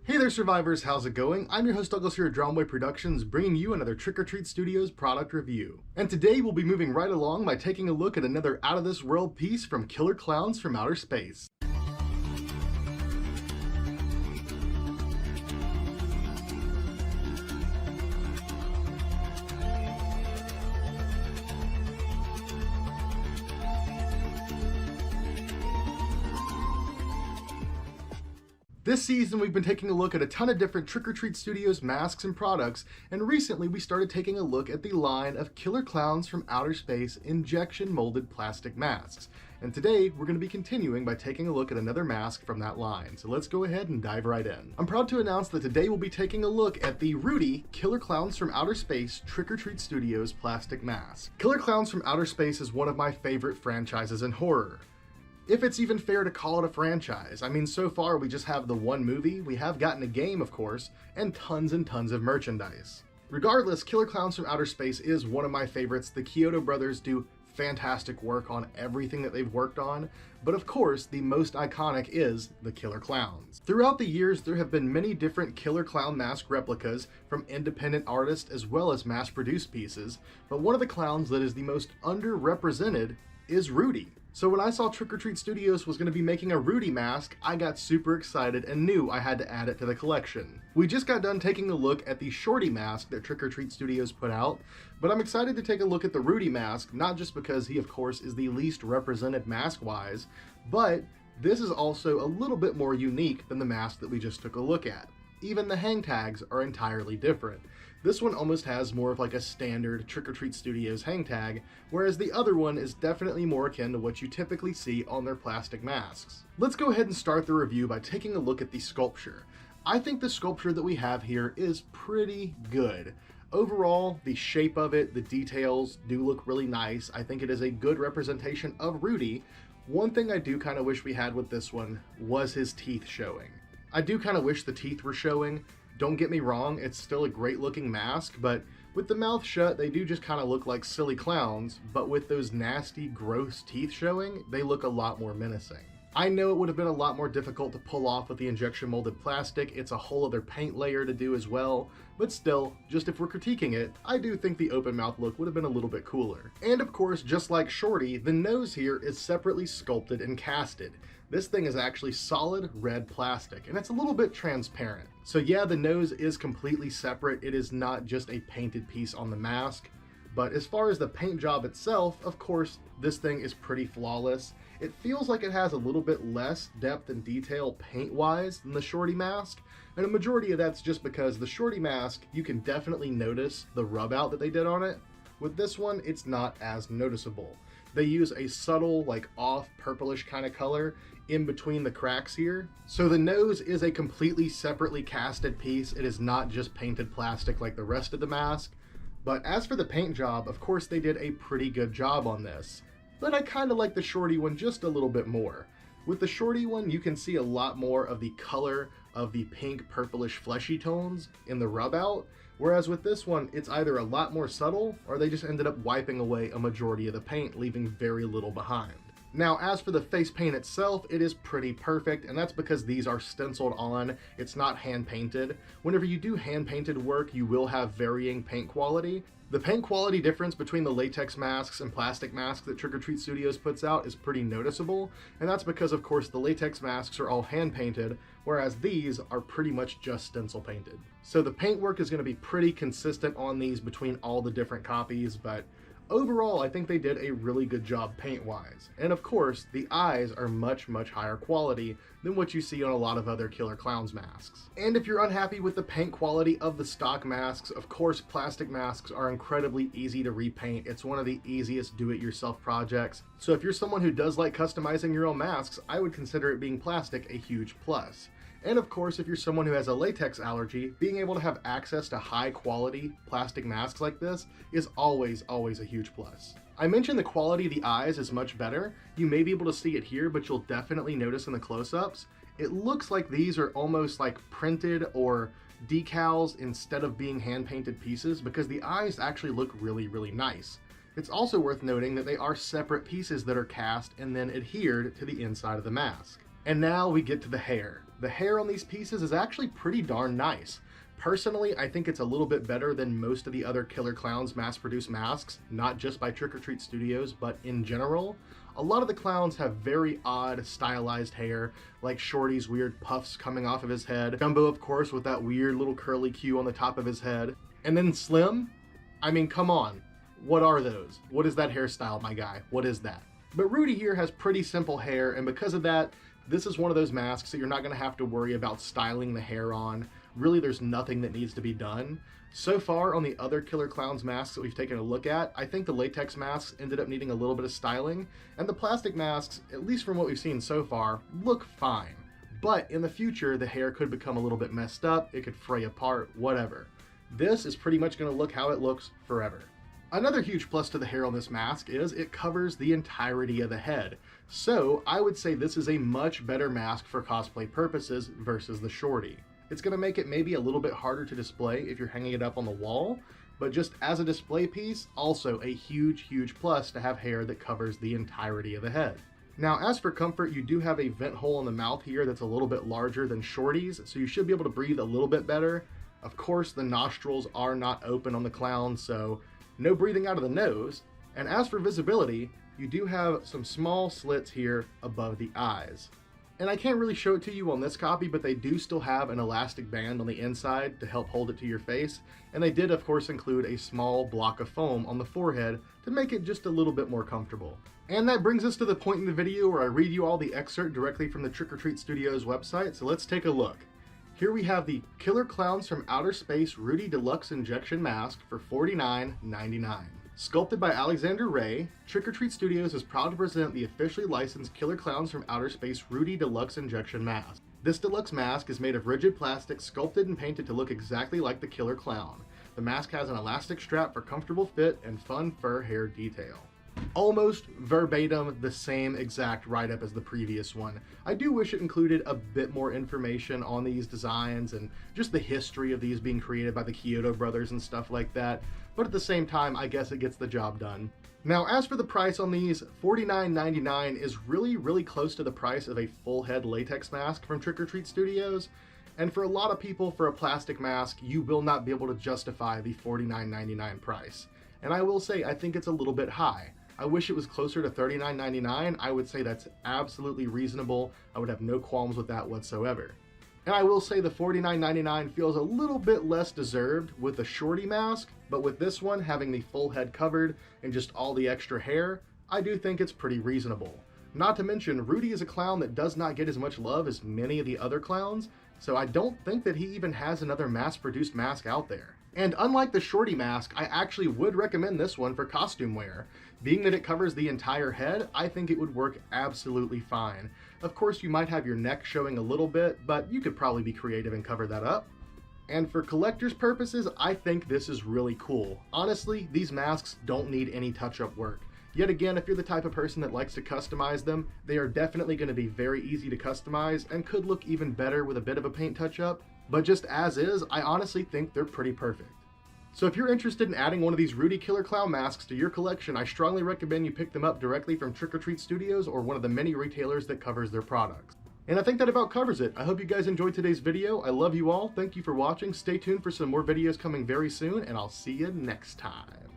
Hey there survivors, how's it going? I'm your host Douglas here at Drownboy Productions, bringing you another Trick or Treat Studios product review. And today we'll be moving right along by taking a look at another out of this world piece from Killer Clowns from Outer Space. This season, we've been taking a look at a ton of different Trick or Treat Studios masks and products, and recently we started taking a look at the line of Killer Clowns from Outer Space injection molded plastic masks. And today, we're going to be continuing by taking a look at another mask from that line. So let's go ahead and dive right in. I'm proud to announce that today we'll be taking a look at the Rudy Killer Clowns from Outer Space Trick or Treat Studios plastic mask. Killer Clowns from Outer Space is one of my favorite franchises in horror. If it's even fair to call it a franchise. I mean, so far we just have the one movie, we have gotten a game of course, and tons of merchandise. Regardless, Killer Clowns from Outer Space is one of my favorites. The Kyoto brothers do fantastic work on everything that they've worked on, but of course the most iconic is the Killer Clowns. Throughout the years there have been many different Killer Clown mask replicas from independent artists as well as mass-produced pieces, but one of the clowns that is the most underrepresented is Rudy. So when I saw Trick or Treat Studios was going to be making a Rudy mask, I got super excited and knew I had to add it to the collection. We just got done taking a look at the Shorty mask that Trick or Treat Studios put out, but I'm excited to take a look at the Rudy mask, not just because he of course is the least represented mask-wise, but this is also a little bit more unique than the mask that we just took a look at. Even the hang tags are entirely different. This one almost has more of like a standard Trick or Treat Studios hang tag, whereas the other one is definitely more akin to what you typically see on their plastic masks. Let's go ahead and start the review by taking a look at the sculpture. I think the sculpture that we have here is pretty good. Overall, the shape of it, the details do look really nice. I think it is a good representation of Rudy. One thing I do kind of wish we had with this one was his teeth showing. I do kind of wish the teeth were showing. Don't get me wrong, it's still a great looking mask, but with the mouth shut, they do just kind of look like silly clowns, but with those nasty, gross teeth showing, they look a lot more menacing. I know it would have been a lot more difficult to pull off with the injection molded plastic. It's a whole other paint layer to do as well, but still, just if we're critiquing it, I do think the open mouth look would have been a little bit cooler. And of course, just like Shorty, the nose here is separately sculpted and casted. This thing is actually solid red plastic, and it's a little bit transparent. So yeah, the nose is completely separate. It is not just a painted piece on the mask. But as far as the paint job itself, of course, this thing is pretty flawless. It feels like it has a little bit less depth and detail paint-wise than the Shorty mask, and a majority of that's just because the Shorty mask, you can definitely notice the rub out that they did on it. With this one, it's not as noticeable. They use a subtle, like off purplish kind of color in between the cracks here. So the nose is a completely separately casted piece. It is not just painted plastic like the rest of the mask. But as for the paint job, of course they did a pretty good job on this. But I kind of like the Shorty one just a little bit more. With the Shorty one, you can see a lot more of the color of the pink purplish fleshy tones in the rub out. Whereas with this one, it's either a lot more subtle or they just ended up wiping away a majority of the paint, leaving very little behind. Now, as for the face paint itself, it is pretty perfect, and that's because these are stenciled on. It's not hand painted. Whenever you do hand painted work, you will have varying paint quality. The paint quality difference between the latex masks and plastic masks that Trick or Treat Studios puts out is pretty noticeable, and that's because of course the latex masks are all hand painted, whereas these are pretty much just stencil painted. So the paint work is going to be pretty consistent on these between all the different copies, but overall, I think they did a really good job paint-wise. And of course, the eyes are much higher quality than what you see on a lot of other Killer Clowns masks. And if you're unhappy with the paint quality of the stock masks, of course, plastic masks are incredibly easy to repaint. It's one of the easiest do-it-yourself projects. So if you're someone who does like customizing your own masks, I would consider it being plastic a huge plus. And of course, if you're someone who has a latex allergy, being able to have access to high quality plastic masks like this is always a huge plus. I mentioned the quality of the eyes is much better. You may be able to see it here, but you'll definitely notice in the close-ups, it looks like these are almost like printed or decals instead of being hand-painted pieces because the eyes actually look really nice. It's also worth noting that they are separate pieces that are cast and then adhered to the inside of the mask. And now we get to the hair. The hair on these pieces is actually pretty darn nice. Personally, I think it's a little bit better than most of the other Killer Klowns mass-produced masks, not just by Trick or Treat Studios, but in general. A lot of the clowns have very odd, stylized hair, like Shorty's weird puffs coming off of his head, Jumbo, of course, with that weird little curly Q on the top of his head, and then Slim? I mean, come on. What are those? What is that hairstyle, my guy? What is that? But Rudy here has pretty simple hair, and because of that, this is one of those masks that you're not going to have to worry about styling the hair on. Really, there's nothing that needs to be done. So far, on the other Killer Klowns masks that we've taken a look at, I think the latex masks ended up needing a little bit of styling, and the plastic masks, at least from what we've seen so far, look fine. But in the future, the hair could become a little bit messed up, it could fray apart, whatever. This is pretty much going to look how it looks forever. Another huge plus to the hair on this mask is it covers the entirety of the head. So I would say this is a much better mask for cosplay purposes versus the Shorty. It's going to make it maybe a little bit harder to display if you're hanging it up on the wall, but just as a display piece, also a huge, huge plus to have hair that covers the entirety of the head. Now, as for comfort, you do have a vent hole in the mouth here that's a little bit larger than Shorty's, so you should be able to breathe a little bit better. Of course, the nostrils are not open on the clown, so no breathing out of the nose. And as for visibility, you do have some small slits here above the eyes. And I can't really show it to you on this copy, but they do still have an elastic band on the inside to help hold it to your face. And they did, of course, include a small block of foam on the forehead to make it just a little bit more comfortable. And that brings us to the point in the video where I read you all the excerpt directly from the Trick or Treat Studios website, so let's take a look. Here we have the Killer Klowns from Outer Space Rudy Deluxe Injection Mask for $49.99. Sculpted by Alexander Ray, Trick or Treat Studios is proud to present the officially licensed Killer Klowns from Outer Space Rudy Deluxe Injection Mask. This deluxe mask is made of rigid plastic, sculpted and painted to look exactly like the Killer Clown. The mask has an elastic strap for comfortable fit and fun fur hair detail. Almost verbatim the same exact write-up as the previous one. I do wish it included a bit more information on these designs and just the history of these being created by the Kyoto brothers and stuff like that, but at the same time, I guess it gets the job done. Now, as for the price on these, $49.99 is really close to the price of a full head latex mask from Trick or Treat Studios, and for a lot of people, for a plastic mask, you will not be able to justify the $49.99 price. And I will say, I think it's a little bit high. I wish it was closer to $39.99. I would say that's absolutely reasonable. I would have no qualms with that whatsoever. And I will say the $49.99 feels a little bit less deserved with the Shorty mask, but with this one having the full head covered and just all the extra hair, I do think it's pretty reasonable. Not to mention, Rudy is a clown that does not get as much love as many of the other clowns, so I don't think that he even has another mass-produced mask out there. And unlike the Shorty mask, I actually would recommend this one for costume wear. Being that it covers the entire head, I think it would work absolutely fine. Of course, you might have your neck showing a little bit, but you could probably be creative and cover that up. And for collector's purposes, I think this is really cool. Honestly, these masks don't need any touch-up work. Yet again, if you're the type of person that likes to customize them, they are definitely going to be very easy to customize and could look even better with a bit of a paint touch-up. But just as is, I honestly think they're pretty perfect. So if you're interested in adding one of these Rudy Killer Clown masks to your collection, I strongly recommend you pick them up directly from Trick or Treat Studios or one of the many retailers that covers their products. And I think that about covers it. I hope you guys enjoyed today's video. I love you all. Thank you for watching. Stay tuned for some more videos coming very soon, and I'll see you next time.